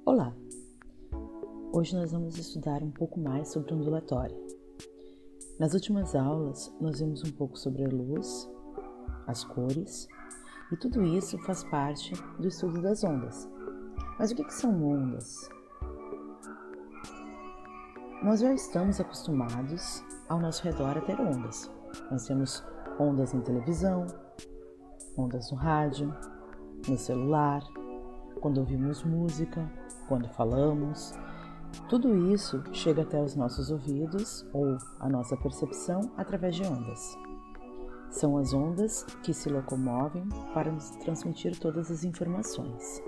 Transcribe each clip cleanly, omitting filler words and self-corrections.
Olá! Hoje nós vamos estudar um pouco mais sobre ondulatória. Nas últimas aulas, nós vimos um pouco sobre a luz, as cores, e tudo isso faz parte do estudo das ondas. Mas o que são ondas? Nós já estamos acostumados ao nosso redor a ter ondas. Nós temos ondas na televisão, ondas no rádio, no celular, quando ouvimos música, quando falamos. Tudo isso chega até os nossos ouvidos ou a nossa percepção através de ondas. São as ondas que se locomovem para nos transmitir todas as informações.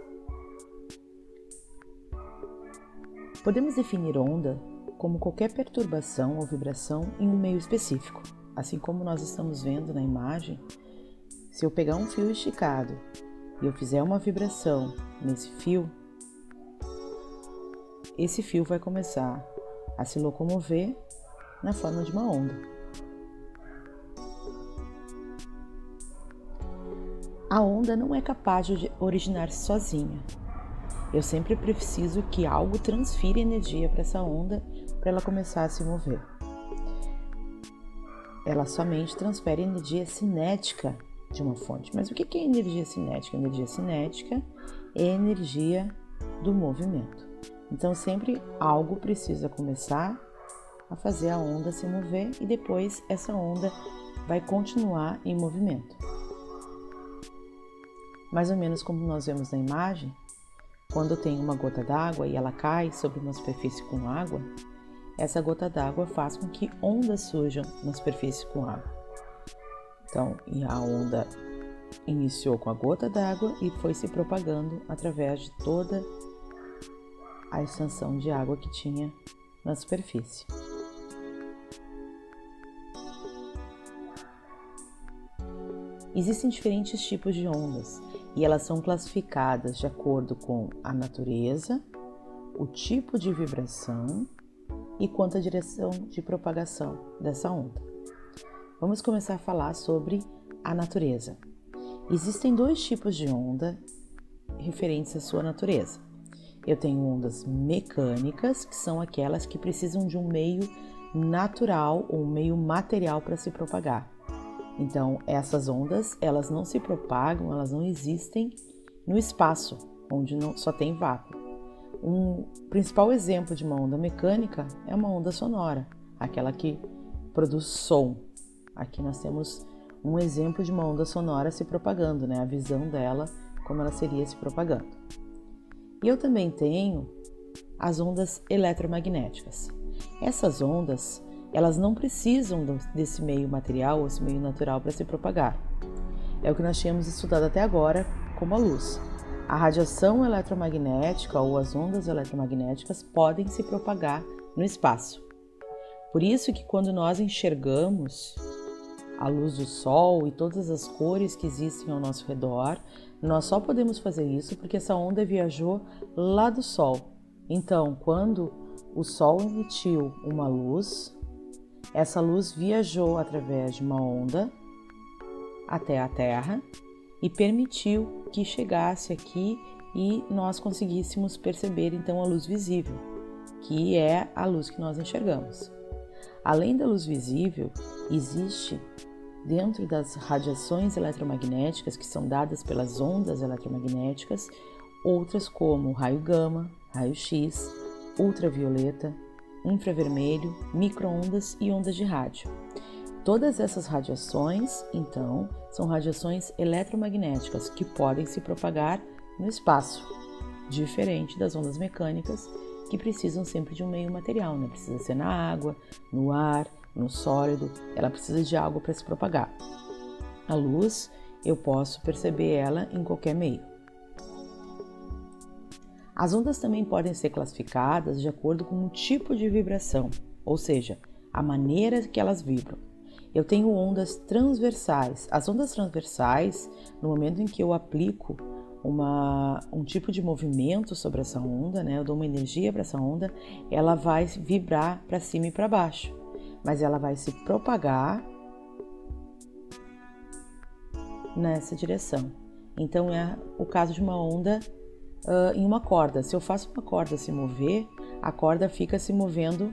Podemos definir onda como qualquer perturbação ou vibração em um meio específico. Assim como nós estamos vendo na imagem, se eu pegar um fio esticado e eu fizer uma vibração nesse fio, esse fio vai começar a se locomover na forma de uma onda. A onda não é capaz de originar-se sozinha. Eu sempre preciso que algo transfira energia para essa onda para ela começar a se mover. Ela somente transfere energia cinética de uma fonte. Mas o que é energia cinética? Energia cinética é energia do movimento. Então sempre algo precisa começar a fazer a onda se mover e depois essa onda vai continuar em movimento. Mais ou menos como nós vemos na imagem, quando tem uma gota d'água e ela cai sobre uma superfície com água, essa gota d'água faz com que ondas surjam na superfície com água. Então, a onda iniciou com a gota d'água e foi se propagando através de toda a extensão de água que tinha na superfície. Existem diferentes tipos de ondas e elas são classificadas de acordo com a natureza, o tipo de vibração e quanto à direção de propagação dessa onda. Vamos começar a falar sobre a natureza. Existem dois tipos de onda referentes à sua natureza. Eu tenho ondas mecânicas, que são aquelas que precisam de um meio natural ou um meio material para se propagar. Então, essas ondas, elas não se propagam, elas não existem no espaço, onde só tem vácuo. Um principal exemplo de uma onda mecânica é uma onda sonora, aquela que produz som. Aqui nós temos um exemplo de uma onda sonora se propagando, né? A visão dela, como ela seria se propagando. E eu também tenho as ondas eletromagnéticas. Essas ondas, elas não precisam desse meio material ou esse meio natural para se propagar. É o que nós tínhamos estudado até agora, como a luz. A radiação eletromagnética ou as ondas eletromagnéticas podem se propagar no espaço. Por isso que quando nós enxergamos a luz do sol e todas as cores que existem ao nosso redor, nós só podemos fazer isso porque essa onda viajou lá do sol. Então, quando o sol emitiu uma luz, essa luz viajou através de uma onda até a Terra e permitiu que chegasse aqui e nós conseguíssemos perceber então a luz visível, que é a luz que nós enxergamos. Além da luz visível, existe dentro das radiações eletromagnéticas que são dadas pelas ondas eletromagnéticas, outras como raio gama, raio X, ultravioleta, infravermelho, micro-ondas e ondas de rádio. Todas essas radiações, então, são radiações eletromagnéticas que podem se propagar no espaço, diferente das ondas mecânicas que precisam sempre de um meio material, né? Precisa ser na água, no ar, no sólido, ela precisa de algo para se propagar. A luz, eu posso perceber ela em qualquer meio. As ondas também podem ser classificadas de acordo com o tipo de vibração, ou seja, a maneira que elas vibram. Eu tenho ondas transversais. As ondas transversais, no momento em que eu aplico um tipo de movimento sobre essa onda, né, eu dou uma energia para essa onda, ela vai vibrar para cima e para baixo. Mas ela vai se propagar nessa direção. Então é o caso de uma onda em uma corda. Se eu faço uma corda se mover, a corda fica se movendo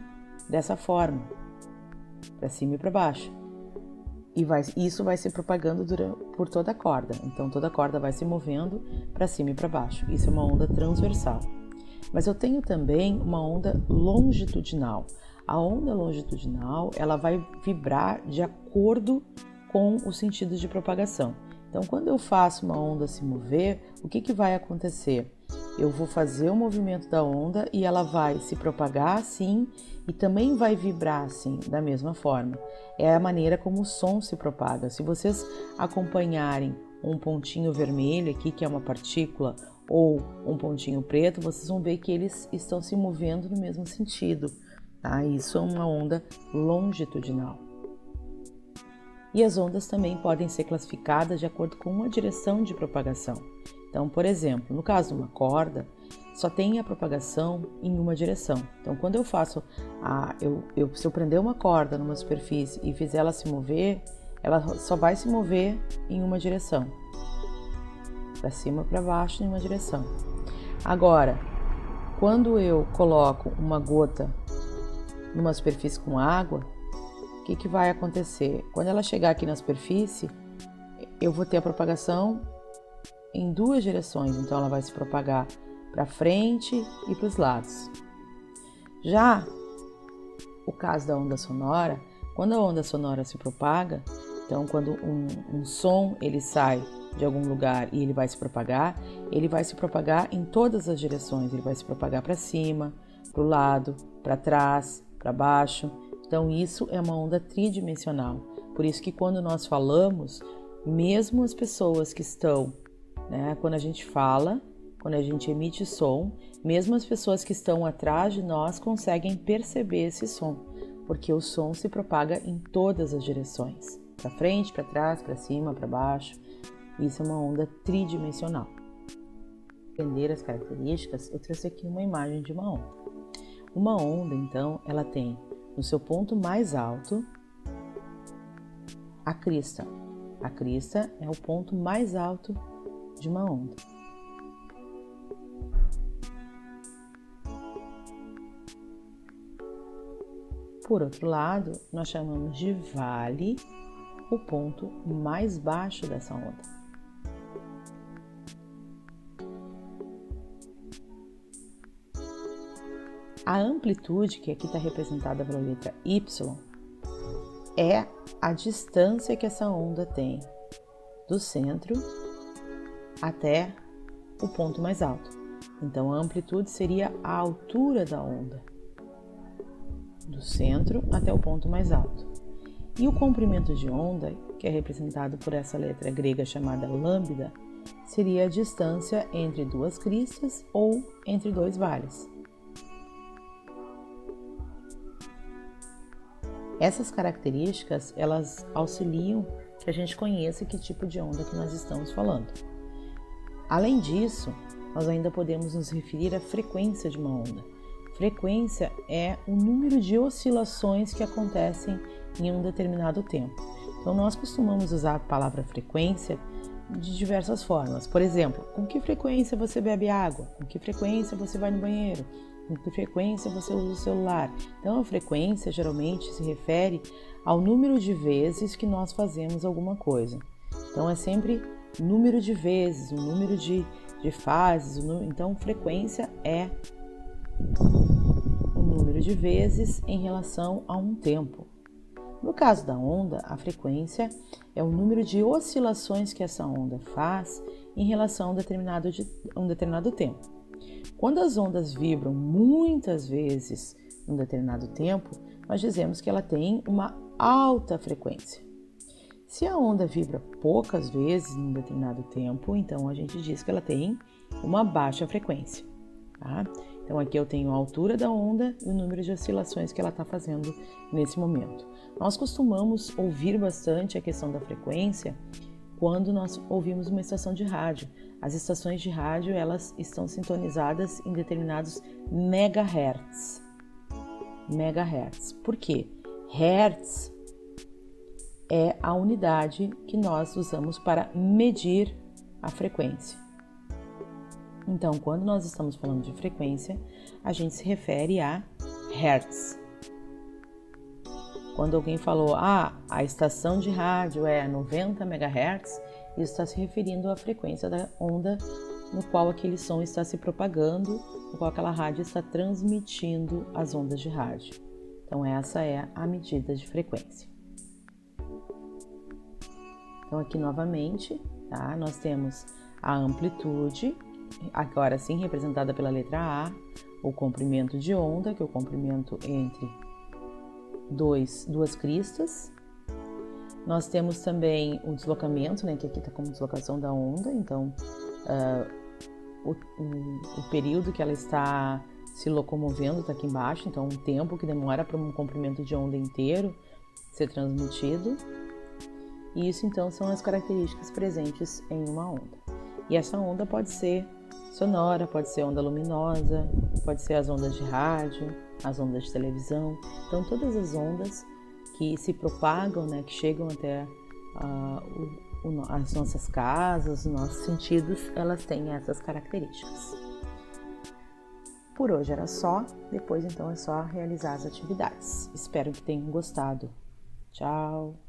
dessa forma, para cima e para baixo. E isso vai se propagando por toda a corda. Então toda a corda vai se movendo para cima e para baixo. Isso é uma onda transversal. Mas eu tenho também uma onda longitudinal. A onda longitudinal, ela vai vibrar de acordo com o sentido de propagação. Então, quando eu faço uma onda se mover, o que vai acontecer? Eu vou fazer o movimento da onda e ela vai se propagar assim e também vai vibrar assim, da mesma forma. É a maneira como o som se propaga. Se vocês acompanharem um pontinho vermelho aqui, que é uma partícula, ou um pontinho preto, vocês vão ver que eles estão se movendo no mesmo sentido. Tá? Isso é uma onda longitudinal. E as ondas também podem ser classificadas de acordo com uma direção de propagação. Então, por exemplo, no caso de uma corda, só tem a propagação em uma direção. Então, quando eu faço, se eu prender uma corda numa superfície e fizer ela se mover, ela só vai se mover em uma direção. Para cima, para baixo, em uma direção. Agora, quando eu coloco uma gota numa superfície com água, o que vai acontecer? Quando ela chegar aqui na superfície, eu vou ter a propagação em duas direções, então ela vai se propagar para frente e para os lados. Já o caso da onda sonora, quando a onda sonora se propaga, então quando um som ele sai de algum lugar e ele vai se propagar em todas as direções, ele vai se propagar para cima, para o lado, para trás, para baixo. Então isso é uma onda tridimensional. Por isso que quando nós falamos, mesmo as pessoas que estão, quando a gente fala, quando a gente emite som, mesmo as pessoas que estão atrás de nós conseguem perceber esse som, porque o som se propaga em todas as direções, para frente, para trás, para cima, para baixo. Isso é uma onda tridimensional. Para entender as características, eu trouxe aqui uma imagem de uma onda. Uma onda, então, ela tem no seu ponto mais alto a crista. A crista é o ponto mais alto de uma onda. Por outro lado, nós chamamos de vale o ponto mais baixo dessa onda. A amplitude, que aqui está representada pela letra Y, é a distância que essa onda tem do centro até o ponto mais alto. Então, a amplitude seria a altura da onda, do centro até o ponto mais alto. E o comprimento de onda, que é representado por essa letra grega chamada lambda, seria a distância entre duas cristas ou entre dois vales. Essas características, elas auxiliam que a gente conheça que tipo de onda que nós estamos falando. Além disso, nós ainda podemos nos referir à frequência de uma onda. Frequência é o número de oscilações que acontecem em um determinado tempo. Então, nós costumamos usar a palavra frequência de diversas formas. Por exemplo, com que frequência você bebe água? Com que frequência você vai no banheiro? Com que frequência você usa o celular? Então, a frequência geralmente se refere ao número de vezes que nós fazemos alguma coisa. Então, é sempre número de vezes, o número de fases. Então, frequência é o número de vezes em relação a um tempo. No caso da onda, a frequência é o número de oscilações que essa onda faz em relação a um determinado tempo. Quando as ondas vibram muitas vezes em um determinado tempo, nós dizemos que ela tem uma alta frequência. Se a onda vibra poucas vezes em um determinado tempo, então a gente diz que ela tem uma baixa frequência. Tá? Então aqui eu tenho a altura da onda e o número de oscilações que ela está fazendo nesse momento. Nós costumamos ouvir bastante a questão da frequência quando nós ouvimos uma estação de rádio. As estações de rádio, elas estão sintonizadas em determinados megahertz. Megahertz. Por quê? Hertz é a unidade que nós usamos para medir a frequência. Então, quando nós estamos falando de frequência, a gente se refere a hertz. Quando alguém falou, a estação de rádio é 90 MHz, isso está se referindo à frequência da onda no qual aquele som está se propagando, no qual aquela rádio está transmitindo as ondas de rádio. Então, essa é a medida de frequência. Então, aqui novamente, tá? Nós temos a amplitude, agora sim representada pela letra A, o comprimento de onda, que é o comprimento entre duas cristas. Nós temos também o deslocamento, né, que aqui está como deslocação da onda, então o período que ela está se locomovendo está aqui embaixo, então o tempo que demora para um comprimento de onda inteiro ser transmitido. E isso então são as características presentes em uma onda. E essa onda pode ser sonora, pode ser onda luminosa, pode ser as ondas de rádio, as ondas de televisão. Então todas as ondas que se propagam, né, que chegam até as nossas casas, os nossos sentidos, elas têm essas características. Por hoje era só, depois então é só realizar as atividades. Espero que tenham gostado. Tchau!